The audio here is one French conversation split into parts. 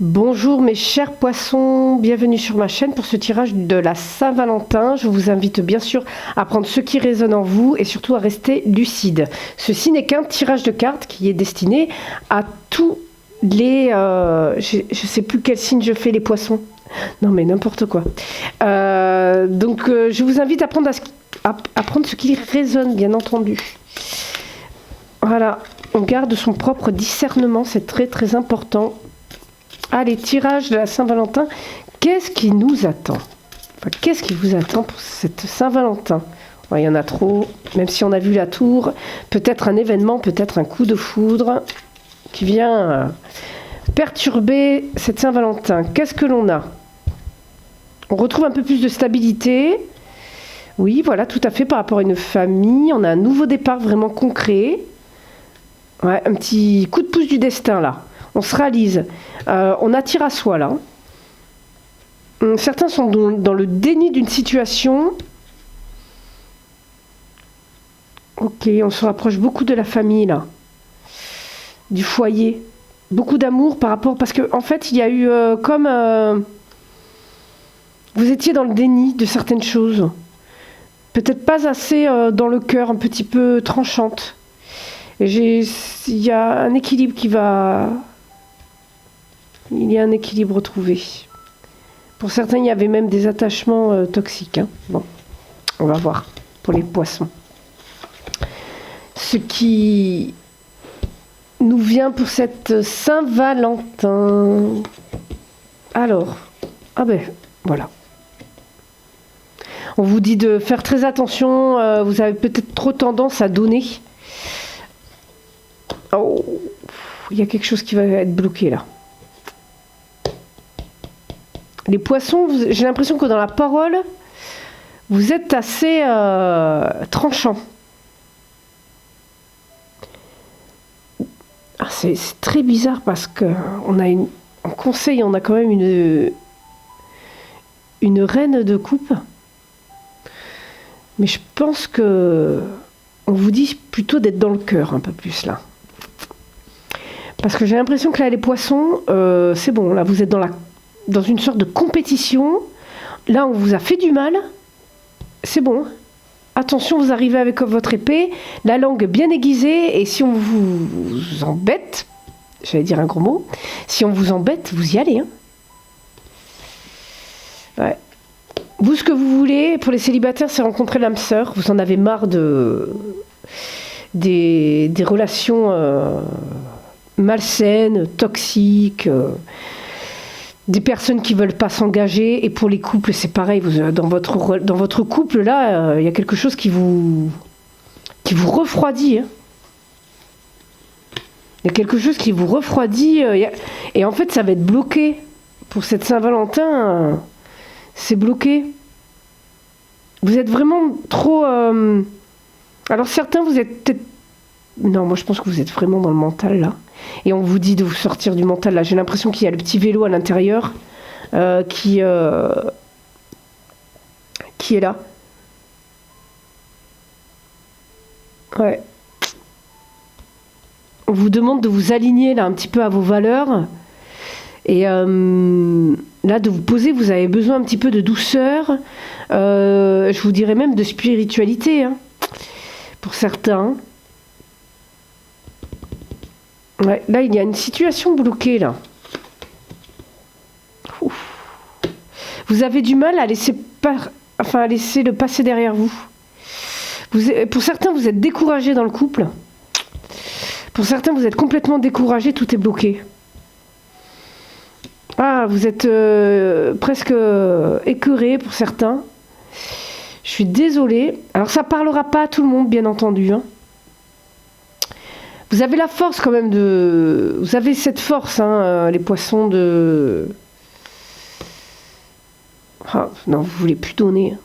Bonjour mes chers poissons, bienvenue sur ma chaîne pour ce tirage de la Saint-Valentin. Je vous invite bien sûr à prendre ce qui résonne en vous et surtout à rester lucide. Ceci n'est qu'un tirage de cartes qui est destiné à tous les... je ne sais plus quel signe je fais, les poissons. Non mais n'importe quoi. Je vous invite à prendre, à prendre ce qui résonne, bien entendu. Voilà, on garde son propre discernement, c'est très très important. Allez, tirage de la Saint-Valentin. Qu'est-ce qui nous attend? Qu'est-ce qui vous attend pour cette Saint-Valentin? Il y en a trop, même si on a vu la tour. Peut-être un événement, peut-être un coup de foudre qui vient perturber cette Saint-Valentin. Qu'est-ce que l'on a? On retrouve un peu plus de stabilité. Oui, voilà, tout à fait, par rapport à une famille. On a un nouveau départ vraiment concret. Ouais, un petit coup de pouce du destin, là. On se réalise. On attire à soi, là. Certains sont dans le déni d'une situation. Ok, on se rapproche beaucoup de la famille, là. Du foyer. Beaucoup d'amour par rapport... Parce qu'en fait, il y a eu vous étiez dans le déni de certaines choses. Peut-être pas assez dans le cœur, un petit peu tranchante. Et il y a un équilibre qui va... Il y a un équilibre retrouvé. Pour certains, il y avait même des attachements toxiques. Hein. Bon, on va voir pour les poissons. Ce qui nous vient pour cette Saint-Valentin. Alors, voilà. On vous dit de faire très attention. Vous avez peut-être trop tendance à donner. Oh, il y a quelque chose qui va être bloqué là. Les poissons, j'ai l'impression que dans la parole, vous êtes assez tranchant. C'est très bizarre parce qu'on a en conseil, on a quand même une reine de coupe. Mais je pense que on vous dit plutôt d'être dans le cœur un peu plus là. Parce que j'ai l'impression que là, les poissons, c'est bon, là, vous êtes dans une sorte de compétition. Là, on vous a fait du mal. C'est bon. Attention, vous arrivez avec votre épée, la langue bien aiguisée, et si on vous embête, j'allais dire un gros mot, si on vous embête, vous y allez. Hein. Ouais. Vous, ce que vous voulez, pour les célibataires, c'est rencontrer l'âme sœur. Vous en avez marre des relations malsaines, toxiques, des personnes qui ne veulent pas s'engager. Et pour les couples, c'est pareil. Dans votre couple, là, il y a quelque chose qui vous refroidit. Hein. Il y a quelque chose qui vous refroidit. Et en fait, ça va être bloqué. Pour cette Saint-Valentin, c'est bloqué. Vous êtes vraiment trop... Alors certains, vous êtes peut-être... Non, moi je pense que vous êtes vraiment dans le mental, là. Et on vous dit de vous sortir du mental, là. J'ai l'impression qu'il y a le petit vélo à l'intérieur qui est là. Ouais. On vous demande de vous aligner, là, un petit peu à vos valeurs. Et là, de vous poser, vous avez besoin un petit peu de douceur. Je vous dirais même de spiritualité, hein, pour certains. Ouais, là, il y a une situation bloquée, là. Ouf. Vous avez du mal à laisser le passer derrière vous. Pour certains, vous êtes découragés dans le couple. Pour certains, vous êtes complètement découragés, tout est bloqué. Ah, vous êtes presque écœurés pour certains. Je suis désolée. Alors, ça parlera pas à tout le monde, bien entendu, hein. Vous avez la force quand même Vous avez cette force, hein, les poissons de... Ah, non, vous voulez plus donner.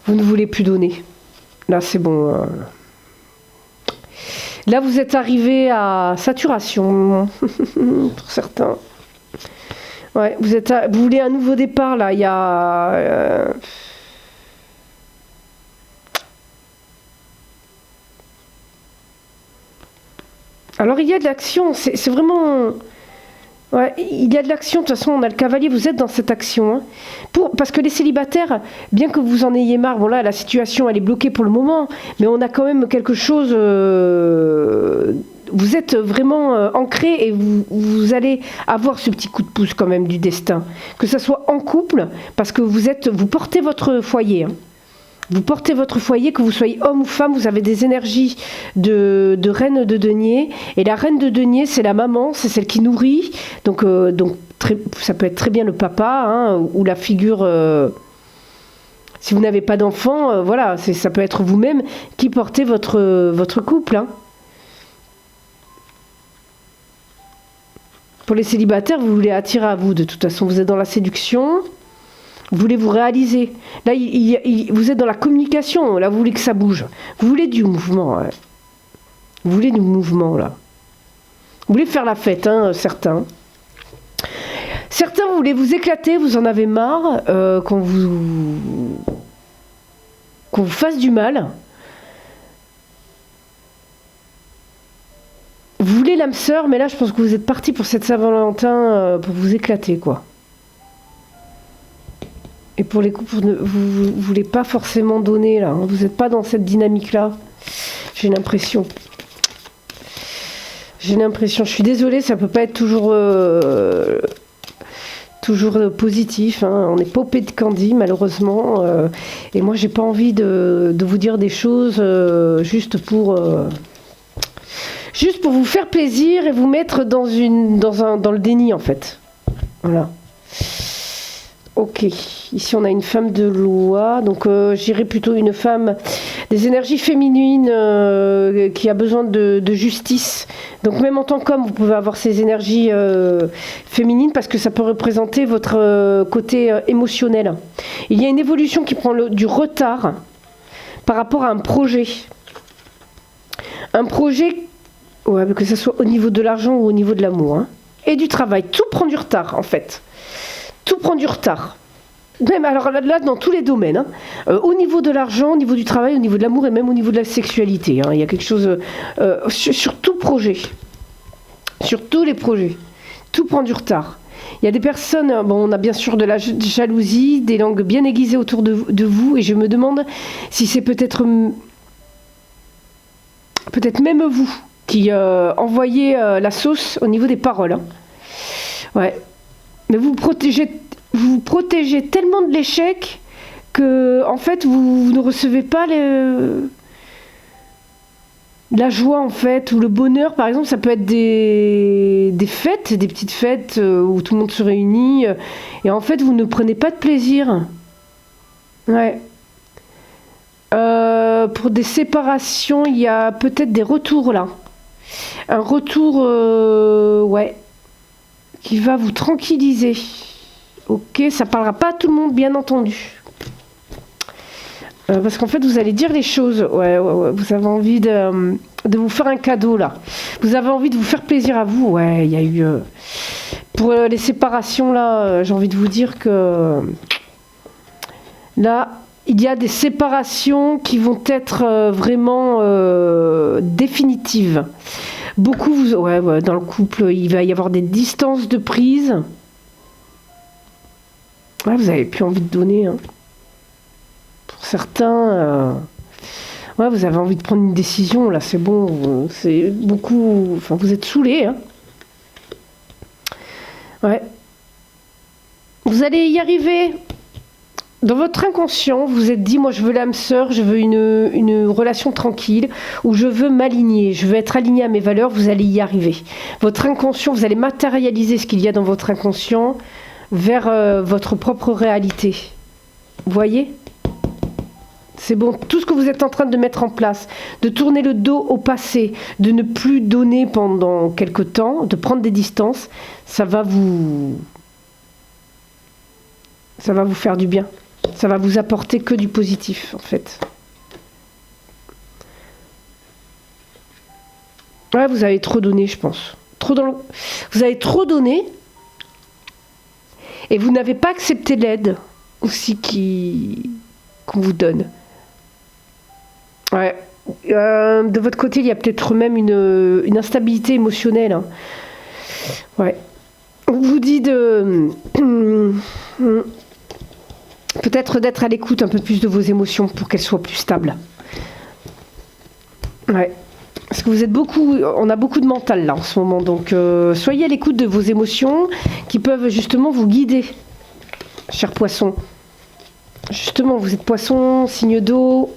Vous ne voulez plus donner. Là, c'est bon. Là, vous êtes arrivé à saturation, pour certains. Ouais, vous voulez un nouveau départ, là. Il y a... Alors il y a de l'action, c'est vraiment... Ouais, il y a de l'action, de toute façon, on a le cavalier, vous êtes dans cette action. Hein. Parce que les célibataires, bien que vous en ayez marre, bon là, la situation, elle est bloquée pour le moment, mais on a quand même quelque chose... vous êtes vraiment ancré et vous allez avoir ce petit coup de pouce quand même du destin. Que ça soit en couple, parce que vous portez votre foyer. Hein. Vous portez votre foyer, que vous soyez homme ou femme, vous avez des énergies de reine de denier. Et la reine de denier, c'est la maman, c'est celle qui nourrit. Donc ça peut être très bien le papa, hein, ou la figure... si vous n'avez pas d'enfant, voilà, ça peut être vous-même qui portez votre couple. Hein. Pour les célibataires, vous voulez attirer à vous. De toute façon, vous êtes dans la séduction. Vous voulez vous réaliser. Là, vous êtes dans la communication. Là, vous voulez que ça bouge. Vous voulez du mouvement. Ouais. Vous voulez du mouvement, là. Vous voulez faire la fête, hein, certains. Certains, vous voulez vous éclater. Vous en avez marre qu'on vous fasse du mal. Vous voulez l'âme sœur, mais là, je pense que vous êtes parti pour cette Saint-Valentin pour vous éclater, quoi. Et pour les couples, vous ne voulez pas forcément donner, là. Hein. Vous n'êtes pas dans cette dynamique-là. J'ai l'impression. Je suis désolée, ça ne peut pas être toujours positif. Hein. On n'est pas au Pays de Candy, malheureusement. Et moi, j'ai pas envie de vous dire des choses juste pour vous faire plaisir et vous mettre dans le déni, en fait. Voilà. Ok, ici on a une femme de loi, donc j'irais plutôt une femme des énergies féminines qui a besoin de justice. Donc même en tant qu'homme, vous pouvez avoir ces énergies féminines parce que ça peut représenter votre côté émotionnel. Il y a une évolution qui prend du retard par rapport à un projet. Un projet, ouais, que ce soit au niveau de l'argent ou au niveau de l'amour. Hein. Et du travail, tout prend du retard en fait. Tout prend du retard. Même alors là dans tous les domaines. Hein. Au niveau de l'argent, au niveau du travail, au niveau de l'amour et même au niveau de la sexualité. Hein. Il y a quelque chose sur tout projet. Sur tous les projets. Tout prend du retard. Il y a des personnes, bon, on a bien sûr de la jalousie, des langues bien aiguisées autour de vous. Et je me demande si c'est peut-être même vous qui envoyez la sauce au niveau des paroles. Hein. Ouais. Mais vous vous protégez tellement de l'échec que, en fait, vous ne recevez pas la joie, en fait, ou le bonheur. Par exemple, ça peut être des fêtes, des petites fêtes où tout le monde se réunit. Et en fait, vous ne prenez pas de plaisir. Ouais. Pour des séparations, il y a peut-être des retours, là. Un retour, ouais, qui va vous tranquilliser. Ok, ça parlera pas à tout le monde, bien entendu. Parce qu'en fait, vous allez dire les choses. Ouais, vous avez envie de vous faire un cadeau, là. Vous avez envie de vous faire plaisir à vous. Ouais, il y a eu... pour les séparations, là, j'ai envie de vous dire que... Là, il y a des séparations qui vont être vraiment définitives. Beaucoup, dans le couple, il va y avoir des distances de prise. Ouais, vous n'avez plus envie de donner. Hein. Pour certains, ouais, vous avez envie de prendre une décision. Là, c'est bon. C'est beaucoup. Enfin, vous êtes saoulés. Hein. Ouais. Vous allez y arriver. Dans votre inconscient, vous vous êtes dit, moi je veux l'âme sœur, je veux une relation tranquille, où je veux m'aligner, je veux être aligné à mes valeurs, vous allez y arriver. Votre inconscient, vous allez matérialiser ce qu'il y a dans votre inconscient vers votre propre réalité. Vous voyez ? C'est bon, tout ce que vous êtes en train de mettre en place, de tourner le dos au passé, de ne plus donner pendant quelque temps, de prendre des distances, ça va vous faire du bien. Ça va vous apporter que du positif, en fait. Ouais, vous avez trop donné, je pense. Vous avez trop donné et vous n'avez pas accepté l'aide aussi qu'on vous donne. Ouais. De votre côté, il y a peut-être même une instabilité émotionnelle. Hein. Ouais. On vous dit de... peut-être d'être à l'écoute un peu plus de vos émotions pour qu'elles soient plus stables. Ouais. Parce que vous êtes beaucoup... On a beaucoup de mental là en ce moment. Donc soyez à l'écoute de vos émotions qui peuvent justement vous guider, chers poissons. Justement, vous êtes poisson, signe d'eau.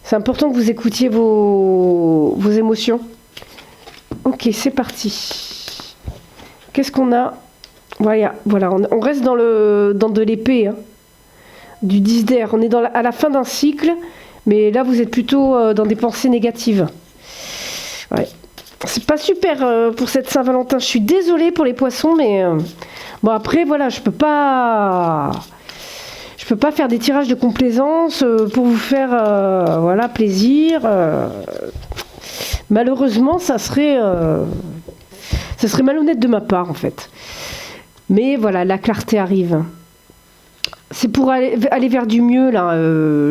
C'est important que vous écoutiez vos émotions. Ok, c'est parti. Qu'est-ce qu'on a? Voilà, on reste dans de l'épée. Hein. Du 10 d'air. On est à la fin d'un cycle, mais là, vous êtes plutôt dans des pensées négatives. Ouais. C'est pas super pour cette Saint-Valentin. Je suis désolée pour les poissons, mais... bon, après, voilà, je peux pas faire des tirages de complaisance pour vous faire voilà, plaisir. Malheureusement, ça serait malhonnête de ma part, en fait. Mais voilà, la clarté arrive. C'est pour aller vers du mieux, là,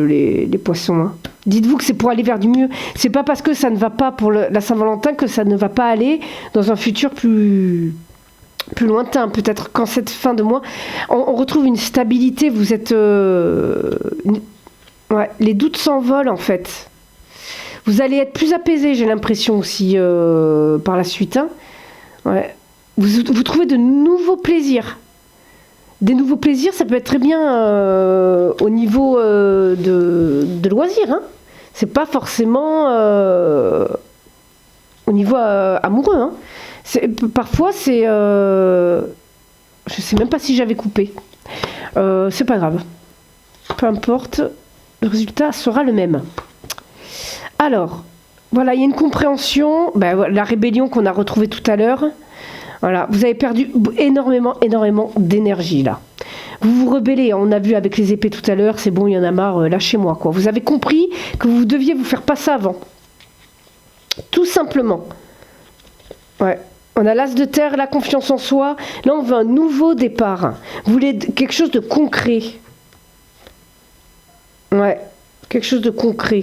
les poissons. Hein. Dites-vous que c'est pour aller vers du mieux. C'est pas parce que ça ne va pas pour la Saint-Valentin que ça ne va pas aller dans un futur plus lointain. Peut-être qu'en cette fin de mois, on retrouve une stabilité. Vous êtes... ouais, les doutes s'envolent, en fait. Vous allez être plus apaisé, j'ai l'impression aussi, par la suite. Hein. Ouais. Vous trouvez de nouveaux plaisirs. Des nouveaux plaisirs, ça peut être très bien au niveau de loisirs. Hein. C'est pas forcément au niveau amoureux. Hein. Parfois, c'est... je sais même pas si j'avais coupé. C'est pas grave. Peu importe, le résultat sera le même. Alors, voilà, il y a une compréhension. Ben, la rébellion qu'on a retrouvée tout à l'heure. Voilà, vous avez perdu énormément d'énergie là. Vous vous rebellez, on a vu avec les épées tout à l'heure, c'est bon, il y en a marre, lâchez-moi quoi. Vous avez compris que vous deviez vous faire passer avant. Tout simplement. Ouais. On a l'as de terre, la confiance en soi. Là, on veut un nouveau départ. Vous voulez quelque chose de concret. Ouais, quelque chose de concret.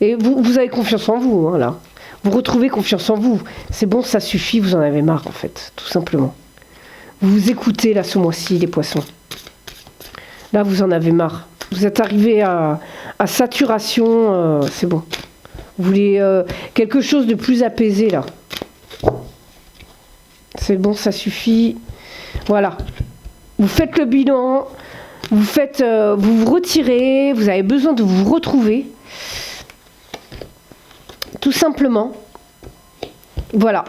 Et vous avez confiance en vous, hein, là. Vous retrouvez confiance en vous. C'est bon, ça suffit, vous en avez marre, en fait, tout simplement. Vous vous écoutez, là, ce mois-ci, les poissons. Là, vous en avez marre. Vous êtes arrivé à saturation, c'est bon. Vous voulez quelque chose de plus apaisé, là. C'est bon, ça suffit. Voilà. Vous faites le bilan, vous vous retirez, vous avez besoin de vous retrouver. Tout simplement. Voilà.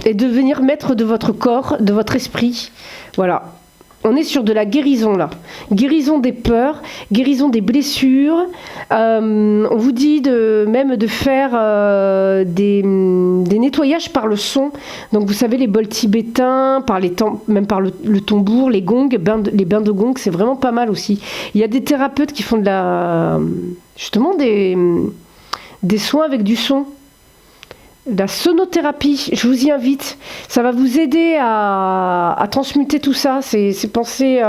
Et devenir maître de votre corps, de votre esprit. Voilà. On est sur de la guérison là. Guérison des peurs, guérison des blessures. On vous dit même de faire des nettoyages par le son. Donc vous savez les bols tibétains, même par le tambour, les gongs, les bains de gongs, c'est vraiment pas mal aussi. Il y a des thérapeutes qui font justement des soins avec du son. La sonothérapie, je vous y invite. Ça va vous aider à transmuter tout ça, ces pensées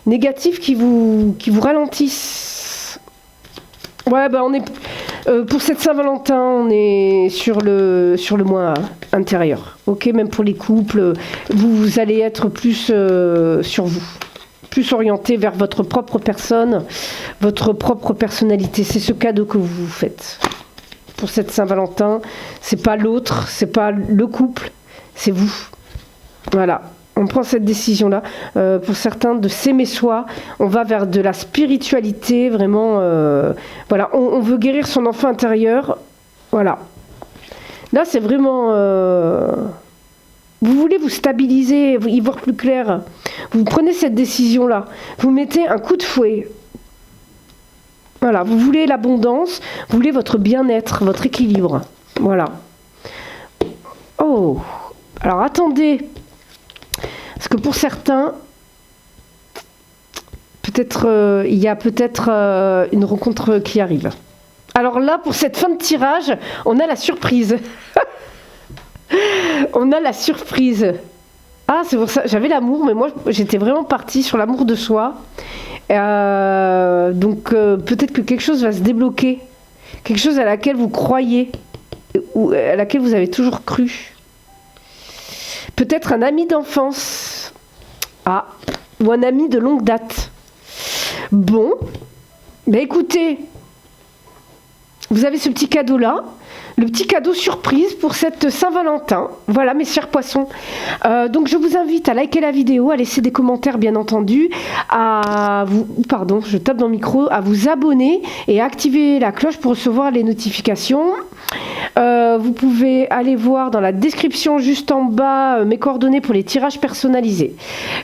négatives qui vous ralentissent. Ouais, bah on est pour cette Saint-Valentin, on est sur le mois intérieur. Ok, même pour les couples, vous allez être plus sur vous, plus orienté vers votre propre personne, votre propre personnalité. C'est ce cadeau que vous vous faites. Pour cette Saint-Valentin, c'est pas l'autre, c'est pas le couple, c'est vous. Voilà, on prend cette décision-là. Pour certains, de s'aimer soi, on va vers de la spiritualité, vraiment. Voilà, on veut guérir son enfant intérieur. Voilà. Là, c'est vraiment. Vous voulez vous stabiliser, y voir plus clair. Vous prenez cette décision-là. Vous mettez un coup de fouet. Voilà, vous voulez l'abondance, vous voulez votre bien-être, votre équilibre. Voilà. Oh, alors attendez. Parce que pour certains, peut-être il y a peut-être une rencontre qui arrive. Alors là, pour cette fin de tirage, on a la surprise. On a la surprise. Ah, c'est pour ça, j'avais l'amour, mais moi j'étais vraiment partie sur l'amour de soi. Donc peut-être que quelque chose va se débloquer, quelque chose à laquelle vous croyez ou à laquelle vous avez toujours cru. Peut-être un ami d'enfance. Ah, ou un ami de longue date. Bon, ben écoutez, vous avez ce petit cadeau-là. Le petit cadeau surprise pour cette Saint-Valentin. Voilà, mes chers poissons. Donc, je vous invite à liker la vidéo, à laisser des commentaires, bien entendu, à vous, pardon, je tape dans le micro, à vous abonner et à activer la cloche pour recevoir les notifications. Vous pouvez aller voir dans la description juste en bas mes coordonnées pour les tirages personnalisés.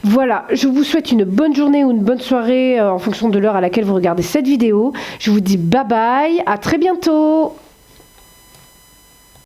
Voilà, je vous souhaite une bonne journée ou une bonne soirée en fonction de l'heure à laquelle vous regardez cette vidéo. Je vous dis bye bye, à très bientôt.